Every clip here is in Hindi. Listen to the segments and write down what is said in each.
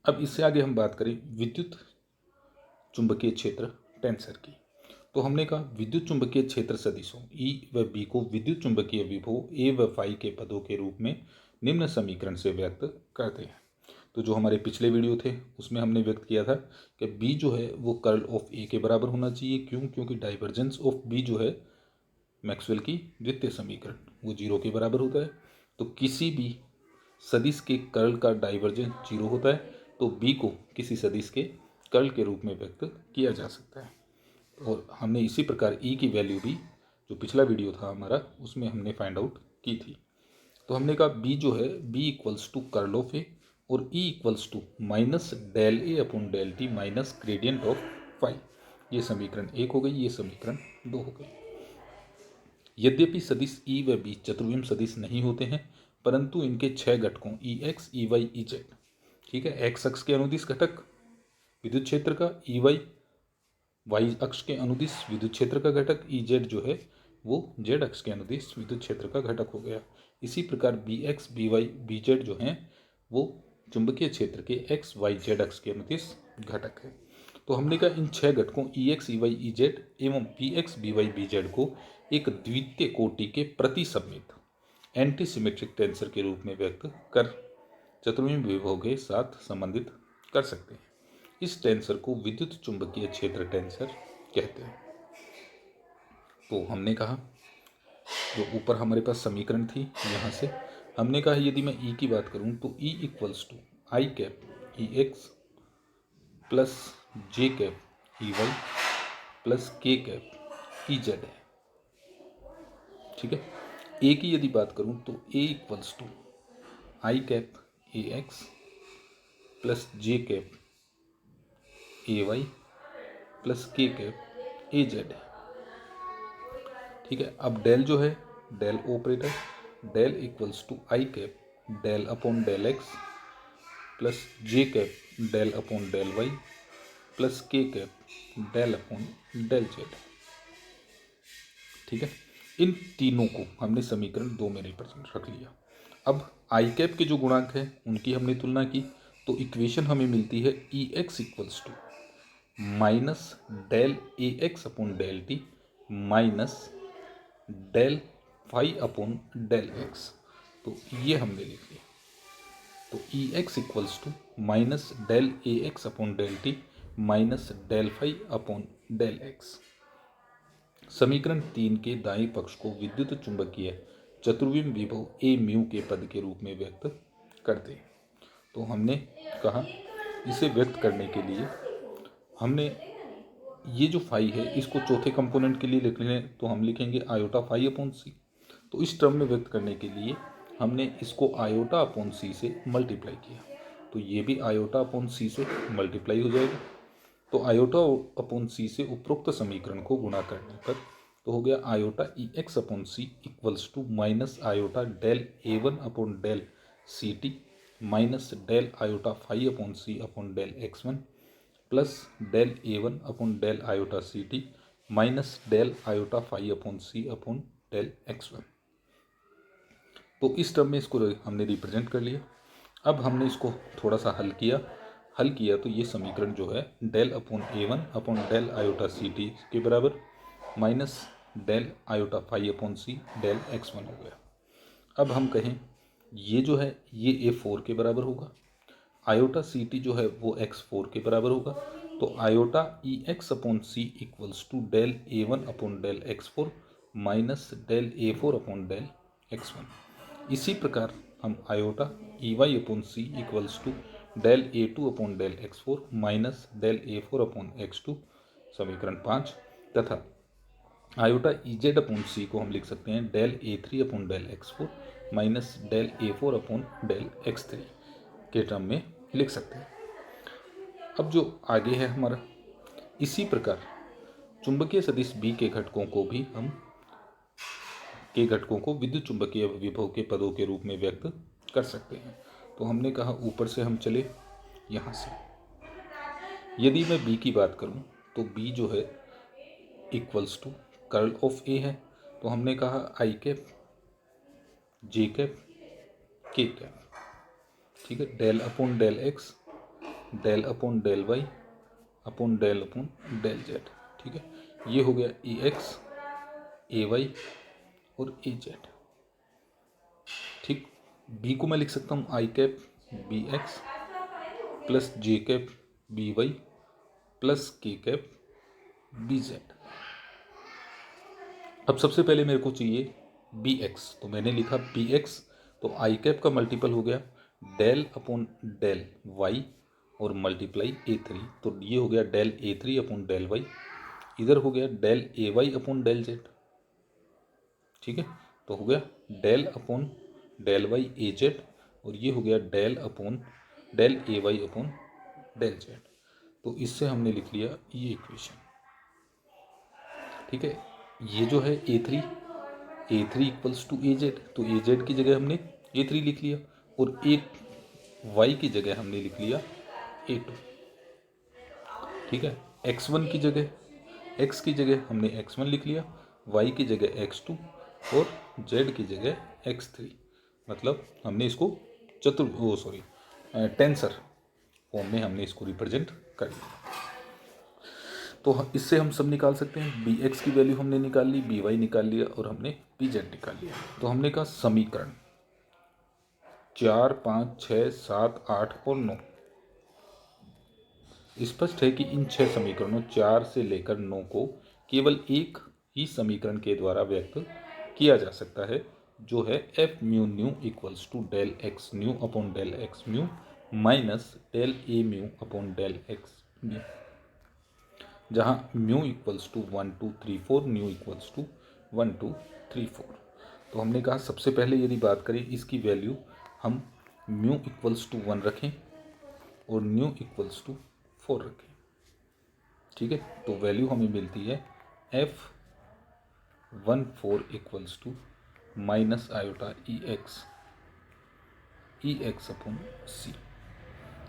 अब इससे आगे हम बात करें विद्युत चुंबकीय क्षेत्र टेंसर की। तो हमने कहा विद्युत चुंबकीय क्षेत्र सदिशों ई व बी को विद्युत चुंबकीय विभव ए व फाई के पदों के रूप में निम्न समीकरण से व्यक्त करते हैं। तो जो हमारे पिछले वीडियो थे उसमें हमने व्यक्त किया था कि बी जो है वो कर्ल ऑफ ए के बराबर होना चाहिए। क्यों? क्योंकि डाइवर्जेंस ऑफ बी जो है मैक्सवेल की द्वितीय समीकरण वो 0 के बराबर होता है। तो किसी भी सदिश के कर्ल का डाइवर्जेंस 0 होता है, तो बी को किसी सदिश के कर्ल के रूप में व्यक्त किया जा सकता है। और हमने इसी प्रकार ई की वैल्यू भी जो पिछला वीडियो था हमारा उसमें हमने फाइंड आउट की थी। तो हमने कहा बी जो है B equals to curl of A और E equals to minus del A upon del T minus gradient of phi. ये समीकरण 1 हो गई, ये समीकरण 2 हो गई। यद्यपि सदिश ई व बी चतुर्विम सदिश नहीं होते हैं, परंतु इनके 6 घटकों E X E Y E Z, ठीक है, एक्स अक्ष के अनुदिश घटक विद्युत क्षेत्र का, ई वाई अक्ष के अनुदिश विद्युत क्षेत्र का घटक, ई जेड जो है वो जेड अक्ष के अनुदिश विद्युत क्षेत्र का घटक हो गया। इसी प्रकार B x B Y B z जो हैं वो चुंबकीय क्षेत्र के एक्स वाई जेड अक्ष के अनुदिश घटक है। तो हमने कहा इन 6 घटकों E X E Y E Z एवं B x B Y B Z को एक द्वितीय कोटि के प्रति सममित एंटी सिमेट्रिक टेंसर के रूप में व्यक्त कर चतुर्विम विभव के साथ संबंधित कर सकते हैं। इस टेंसर को विद्युत चुंबकीय क्षेत्र टेंसर कहते हैं। तो हमने कहा जो ऊपर हमारे पास समीकरण थी यहाँ से हमने कहा यदि मैं ई की बात करूँ तो E equals to I cap E X plus J cap E Y plus के कैप ई जेड है। ठीक है। ए की यदि बात करूँ तो A equals to I cap A X plus J cap A Y plus के कैप ए जेड है। ठीक है। अब डेल जो है del operator del equals to I cap del upon del X plus J cap del upon del y plus के cap del upon del z. ठीक है। इन तीनों को हमने समीकरण 2 में रिप्रेजेंट रख लिया। अब आई कैप के जो गुणांक हैं उनकी हमने तुलना की तो इक्वेशन हमें मिलती है E X equals to minus del A X upon del T minus del phi upon del X. तो ये हमने लिख लिया। तो E X equals to minus del A X upon del T minus del phi upon del X. समीकरण 3 के दाएं पक्ष को विद्युत चुंबकीय चतुर्विम विभव ए म्यू के पद के रूप में व्यक्त करते हैं। तो हमने कहा इसे व्यक्त करने के लिए हमने ये जो फाई है इसको चौथे कंपोनेंट के लिए लिख लें तो हम लिखेंगे आयोटा फाई अपॉन सी। तो इस टर्म में व्यक्त करने के लिए हमने इसको आयोटा अपॉन सी से मल्टीप्लाई किया तो ये भी आयोटा अपॉन सी से मल्टीप्लाई हो जाएगा। तो आयोटा अपॉन सी से उपरोक्त समीकरण को गुणा करने पर तो हो गया iota E x upon C equals to minus iota del A one upon del c t minus del iota phi upon c upon del x one plus del A one upon del iota C t minus del iota phi upon c upon del x one. तो इस टर्म में इसको हमने रिप्रेजेंट कर लिया। अब हमने इसको थोड़ा सा हल किया तो ये समीकरण जो है del upon A one upon del iota C T के बराबर minus del iota phi upon C del x one हो गया। अब हम कहें ये जो है ये ए फोर के बराबर होगा, आयोटा सी टी जो है वो एक्स फोर के बराबर होगा। तो iota E x upon C equals to del A one upon del X four minus del A four upon del x one. इसी प्रकार हम iota E Y upon C equals to del A two upon del X four minus del A four upon X two समीकरण 5 तथा iota E Z upon C को हम लिख सकते हैं del A three upon del X four minus del A four upon del X three के टर्म में लिख सकते हैं। अब जो आगे है हमारा इसी प्रकार चुंबकीय सदिश बी के घटकों को विद्युत चुंबकीय विभव के पदों के रूप में व्यक्त कर सकते हैं। तो हमने कहा ऊपर से हम चले यहाँ से यदि मैं बी की बात करूँ तो बी जो है equals to curl of A है। तो हमने कहा i cap j cap k cap. ठीक है। Del upon del x del upon del y upon del z. ठीक है, ये हो गया ए एक्स, ए वाई और ए जेड। ठीक, बी को मैं लिख सकता हूँ आई cap B x plus J cap B Y plus के कैप बी जेड। अब सबसे पहले मेरे को चाहिए बी एक्स, तो मैंने लिखा बी एक्स, तो आई कैप का मल्टीपल हो गया डेल अपॉन डेल वाई और मल्टीप्लाई ए थ्री, तो ये हो गया del A three upon del Y. इधर हो गया del A Y upon del z. ठीक है, तो हो गया डेल अपॉन डेल वाई ए जेड, और ये हो गया del upon del A Y upon del Z. तो इससे हमने लिख लिया ये इक्वेशन। ठीक है, ये जो है A three equals to A Z, तो ए जेड की जगह हमने ए थ्री लिख लिया, और ए वाई की जगह हमने लिख लिया ए टू। ठीक है, एक्स वन की जगह एक्स की जगह हमने एक्स वन लिख लिया, वाई की जगह एक्स टू और जेड की जगह एक्स थ्री। मतलब हमने इसको टेंसर फॉर्म में हमने इसको रिप्रेजेंट कर लिया। तो इससे हम सब निकाल सकते हैं, बी एक्स की वैल्यू हमने निकाल ली, बी वाई निकाल लिया और हमने बी जेड निकाल लिया। तो हमने कहा समीकरण 4, 5, 6, 7, 8 और 9। स्पष्ट है कि इन 6 समीकरणों 4 से लेकर 9 को केवल एक ही समीकरण के द्वारा व्यक्त किया जा सकता है, जो है F mu nu equals to del X nu upon del X mu minus del A mu upon del X mu, जहाँ mu equals to 1, 2, 3, 4, nu equals to 1, 2, 3, 4। तो हमने कहा सबसे पहले यदि बात करें इसकी वैल्यू, हम म्यू इक्वल्स टू 1 रखें और न्यू इक्वल्स टू 4 रखें। ठीक है, तो वैल्यू हमें मिलती है F14 equals to minus iota E x upon C.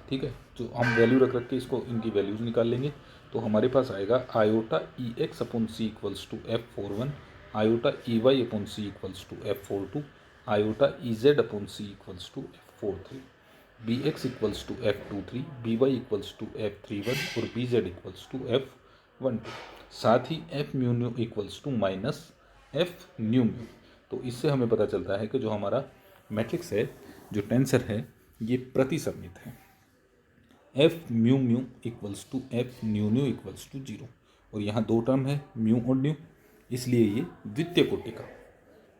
ठीक है, जो हम वैल्यू रख के इसको इनकी वैल्यूज निकाल लेंगे, तो हमारे पास आएगा iota E x upon C equals to F41, iota E Y upon C equals to F42, iota E Z upon C equals to F43, B X equals to F23, B Y equals to F31 और B Z equals to F12। साथ ही F mu nu equals to minus F nu mu. तो इससे हमें पता चलता है कि जो हमारा मैट्रिक्स है, जो टेंसर है, ये प्रतिसमित है। F mu mu equals to F nu nu equals to 0, और यहाँ दो टर्म है म्यू और न्यू, इसलिए ये द्वितीय कोटि का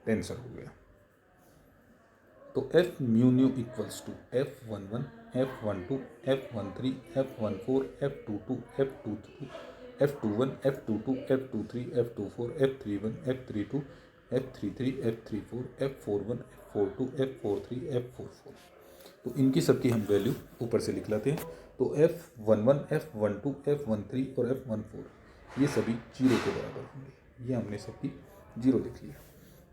टेंसर हो गया। तो F mu nu equals to F11, F12, F13, F14, F22, F23, F21, F22, F23, F24, F31, F32, F33, F34, F41, F42, F43, F44। तो इनकी सबकी हम वैल्यू ऊपर से लिख लेते हैं। तो F11, F12, F13 और F14 ये सभी 0 के बराबर होंगे। ये हमने सबकी 0 लिख लिया।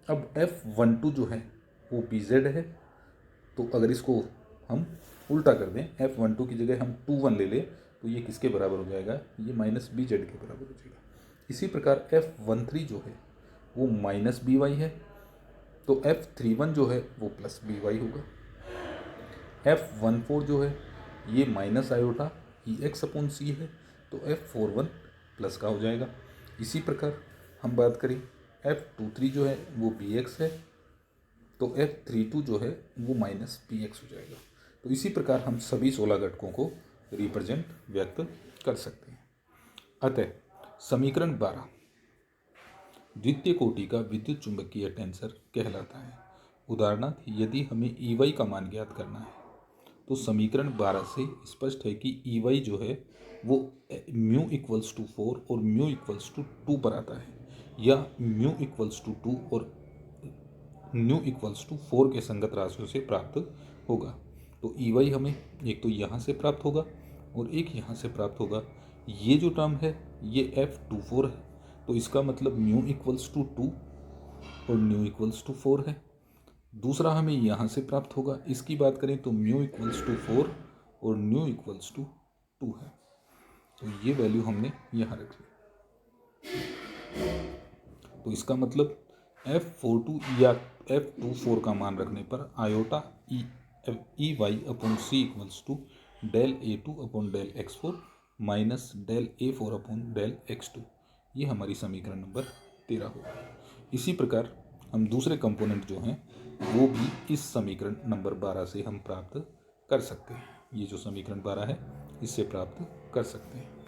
अब F12 जो है वो BZ है, तो अगर इसको हम उल्टा कर दें, F12 की जगह हम 21 ले लें, तो ये किसके बराबर हो जाएगा, ये माइनस बी जेड के बराबर हो जाएगा। इसी प्रकार F13 जो है वो माइनस बी वाई है, तो F31 जो है वो प्लस बी वाई होगा। F14 जो है ये माइनस आयोटा ई एक्स अपॉन सी है, तो F41 प्लस का हो जाएगा। इसी प्रकार हम बात करें F23 जो है वो बी एक्स है, तो F32 जो है वो माइनस पी एक्स हो जाएगा। तो इसी प्रकार हम सभी 16 घटकों को रिप्रेजेंट व्यक्त कर सकते हैं। अतः समीकरण 12 द्वितीय कोटि का विद्युत चुंबकीय टेंसर कहलाता है। उदाहरणार्थ, यदि हमें ई वाई का मान ज्ञात करना है, तो समीकरण 12 से स्पष्ट है कि ई वाई जो है वो म्यू इक्वल्स टू 4 और म्यू इक्वल्स टू 2 पर आता है, या म्यू इक्वल्स टू 2 और न्यू इक्वल्स टू 4 के संगत राशियों से प्राप्त होगा। तो ई वाई हमें एक तो यहाँ से प्राप्त होगा और एक यहाँ से प्राप्त होगा। ये जो टर्म है ये F24 है, तो इसका मतलब म्यू इक्वल्स टू 2 और न्यू इक्वल्स टू 4 है। दूसरा हमें यहाँ से प्राप्त होगा, इसकी बात करें तो म्यू इक्वल्स टू 4 और न्यू इक्वल्स टू 2 है, तो ये वैल्यू हमने यहाँ रख ली। तो इसका मतलब F42 या F24 का मान रखने पर iota E Y upon C equals to del A2 upon del x4 minus del A4 upon del x2। ये हमारी समीकरण नंबर 13 होगी। इसी प्रकार हम दूसरे कंपोनेंट जो हैं वो भी इस समीकरण नंबर 12 से हम प्राप्त कर सकते हैं। ये जो समीकरण 12 है इससे प्राप्त कर सकते हैं।